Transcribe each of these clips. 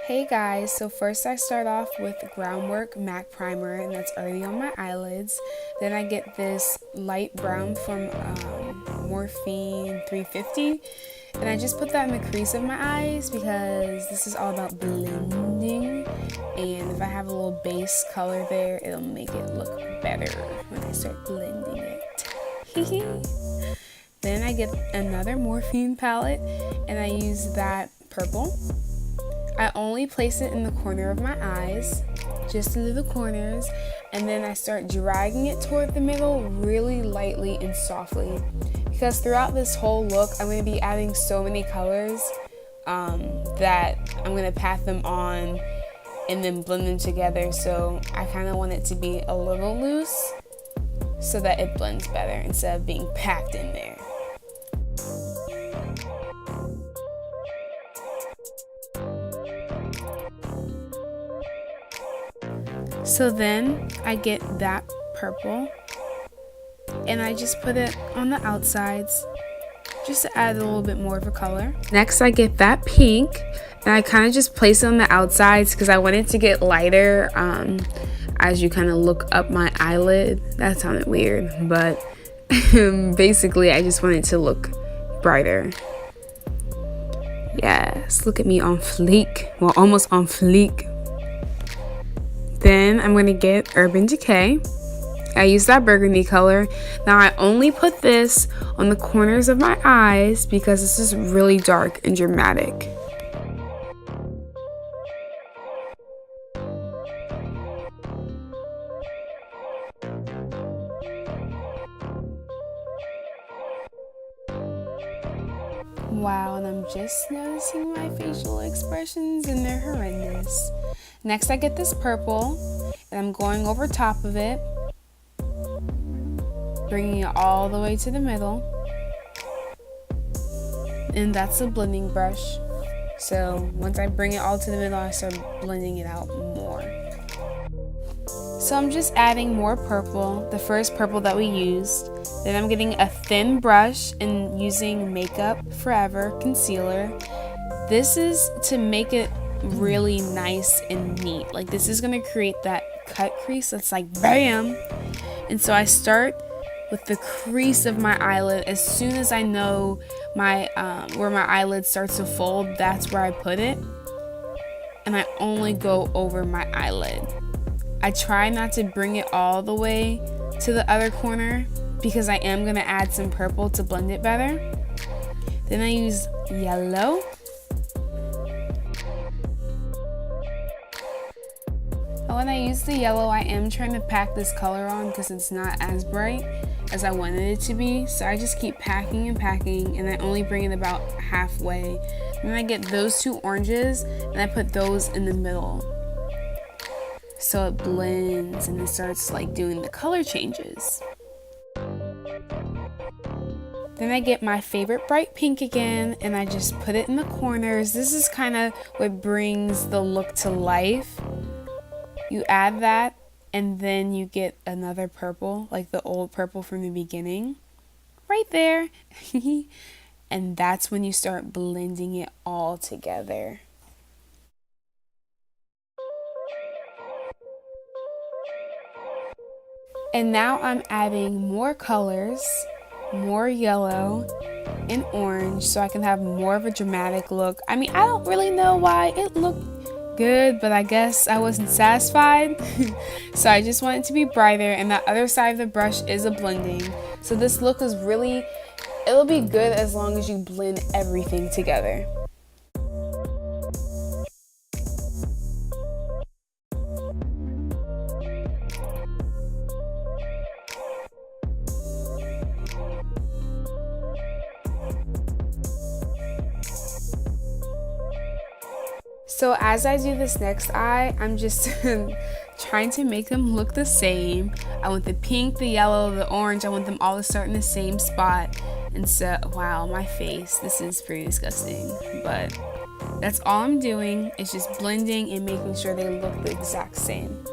Hey guys, so first I start off with Groundwork MAC Primer, and that's already on my eyelids. Then I get this light brown from Morphe 350, and I just put that in the crease of my eyes because this is all about blending, and if I have a little base color there, it'll make it look better when I start blending it. Then I get another Morphe palette, and I use that purple. I only place it in the corner of my eyes, just into the corners, and then I start dragging it toward the middle really lightly and softly. Because throughout this whole look, I'm going to be adding so many colors that I'm going to pat them on and then blend them together. So I kind of want it to be a little loose so that it blends better instead of being packed in there. So then I get that purple and I just put it on the outsides just to add a little bit more of a color. Next I get that pink and I kind of just place it on the outsides because I want it to get lighter as you kind of look up my eyelid. That sounded weird, but basically I just want it to look brighter. Yes, look at me on fleek. Well, almost on fleek. Then I'm going to get Urban Decay. I use that burgundy color. Now I only put this on the corners of my eyes because this is really dark and dramatic. Wow, and I'm just noticing my facial expressions and they're horrendous. Next I get this purple and I'm going over top of it, bringing it all the way to the middle. And that's a blending brush. So once I bring it all to the middle, I start blending it out more. So I'm just adding more purple, the first purple that we used. Then I'm getting a thin brush and using Makeup Forever concealer. This is to make it really nice and neat. Like this is going to create that cut crease that's like bam. And so I start with the crease of my eyelid. As soon as I know my where my eyelid starts to fold, that's where I put it. And I only go over my eyelid. I try not to bring it all the way to the other corner because I am going to add some purple to blend it better. Then I use yellow. When I use the yellow, I am trying to pack this color on because it's not as bright as I wanted it to be. So I just keep packing and packing and I only bring it about halfway. Then I get those two oranges and I put those in the middle. So it blends and it starts like doing the color changes. Then I get my favorite bright pink again and I just put it in the corners. This is kind of what brings the look to life. You add that and then you get another purple, like the old purple from the beginning, right there. And that's when you start blending it all together. And now I'm adding more colors, more yellow and orange so I can have more of a dramatic look. I mean, I don't really know why it looked good, but I guess I wasn't satisfied. So I just want it to be brighter, and the other side of the brush is a blending. So this look is really, it'll be good as long as you blend everything together. So as I do this next eye, I'm just trying to make them look the same. I want the pink, the yellow, the orange, I want them all to start in the same spot. And so, wow, my face, this is pretty disgusting. But that's all I'm doing, is just blending and making sure they look the exact same.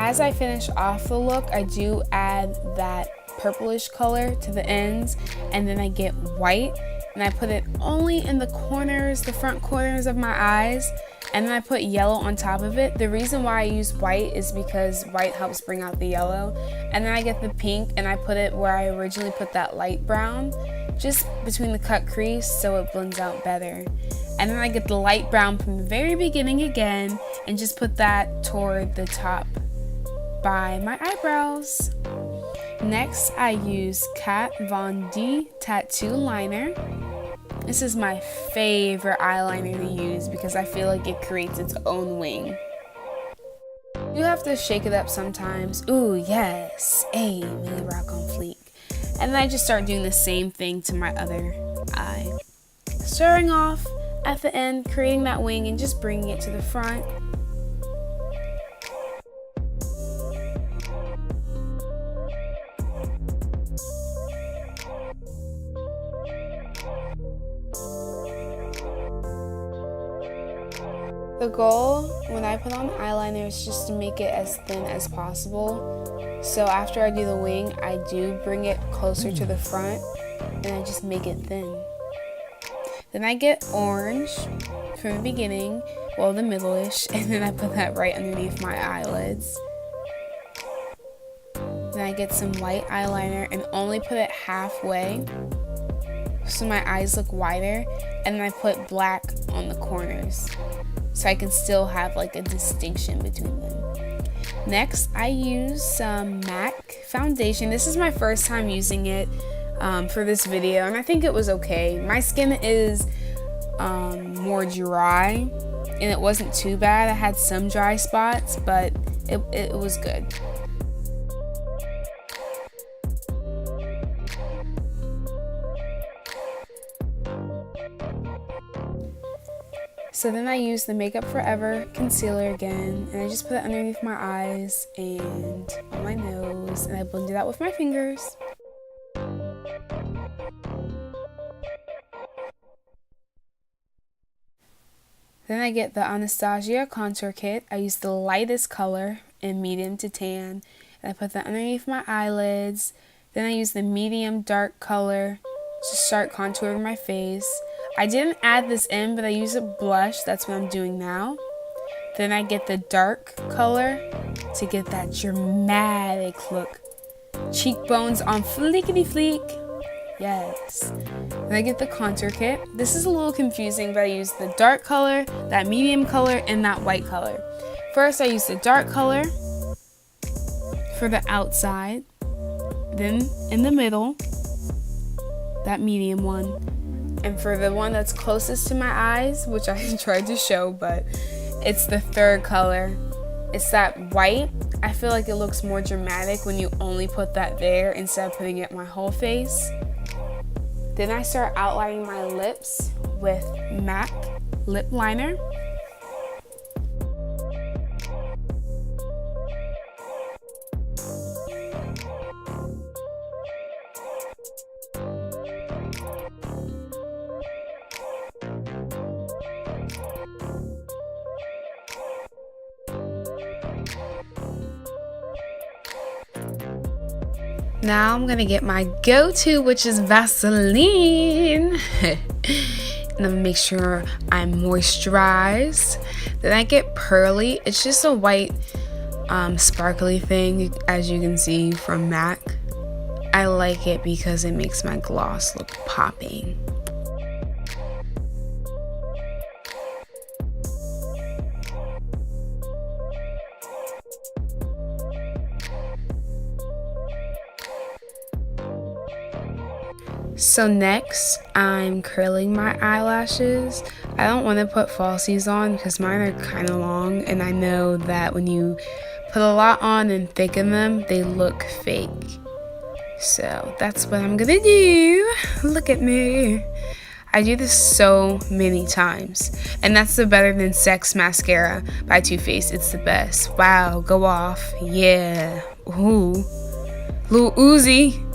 as I finish off the look, I do add that purplish color to the ends, and then I get white and I put it only in the corners, the front corners of my eyes, and then I put yellow on top of it. The reason why I use white is because white helps bring out the yellow, and then I get the pink and I put it where I originally put that light brown, just between the cut crease so it blends out better. And then I get the light brown from the very beginning again and just put that toward the top by my eyebrows. Next, I use Kat Von D Tattoo Liner. This is my favorite eyeliner to use because I feel like it creates its own wing. You have to shake it up sometimes. Ooh, yes. Hey, Millie Rock on fleek. And then I just start doing the same thing to my other eye. Starting off at the end, creating that wing and just bringing it to the front. The goal when I put on eyeliner is just to make it as thin as possible. So after I do the wing, I do bring it closer to the front and I just make it thin. Then I get orange from the beginning, well, the middle-ish, and then I put that right underneath my eyelids. Then I get some white eyeliner and only put it halfway so my eyes look wider, and then I put black on the corners so I can still have like a distinction between them. Next, I use some MAC foundation. This is my first time using it for this video, and I think it was okay. My skin is more dry, and it wasn't too bad. I had some dry spots, but it was good. So then I use the Makeup Forever concealer again, and I just put it underneath my eyes and on my nose, and I blend it out with my fingers. Then I get the Anastasia contour kit. I use the lightest color in medium to tan, and I put that underneath my eyelids. Then I use the medium dark color to start contouring my face. I didn't add this in, but I use a blush. That's what I'm doing now. Then I get the dark color to get that dramatic look. Cheekbones on fleekity fleek. Yes. Then I get the contour kit. This is a little confusing, but I use the dark color, that medium color, and that white color. First, I use the dark color for the outside. Then in the middle, that medium one. And for the one that's closest to my eyes, which I tried to show, but it's the third color. It's that white. I feel like it looks more dramatic when you only put that there instead of putting it on my whole face. Then I start outlining my lips with MAC lip liner. Now I'm gonna get my go-to, which is Vasaline. And I'm gonna make sure I'm moisturized. Then I get Pearly. It's just a white sparkly thing, as you can see from MAC. I like it because it makes my gloss look popping. So next, I'm curling my eyelashes. I don't want to put falsies on because mine are kind of long, and I know that when you put a lot on and thicken them, they look fake. So that's what I'm gonna do. Look at me. I do this so many times, and that's the Better Than Sex mascara by Too Faced. It's the best. Wow, go off. Yeah. Ooh. Lil Uzi.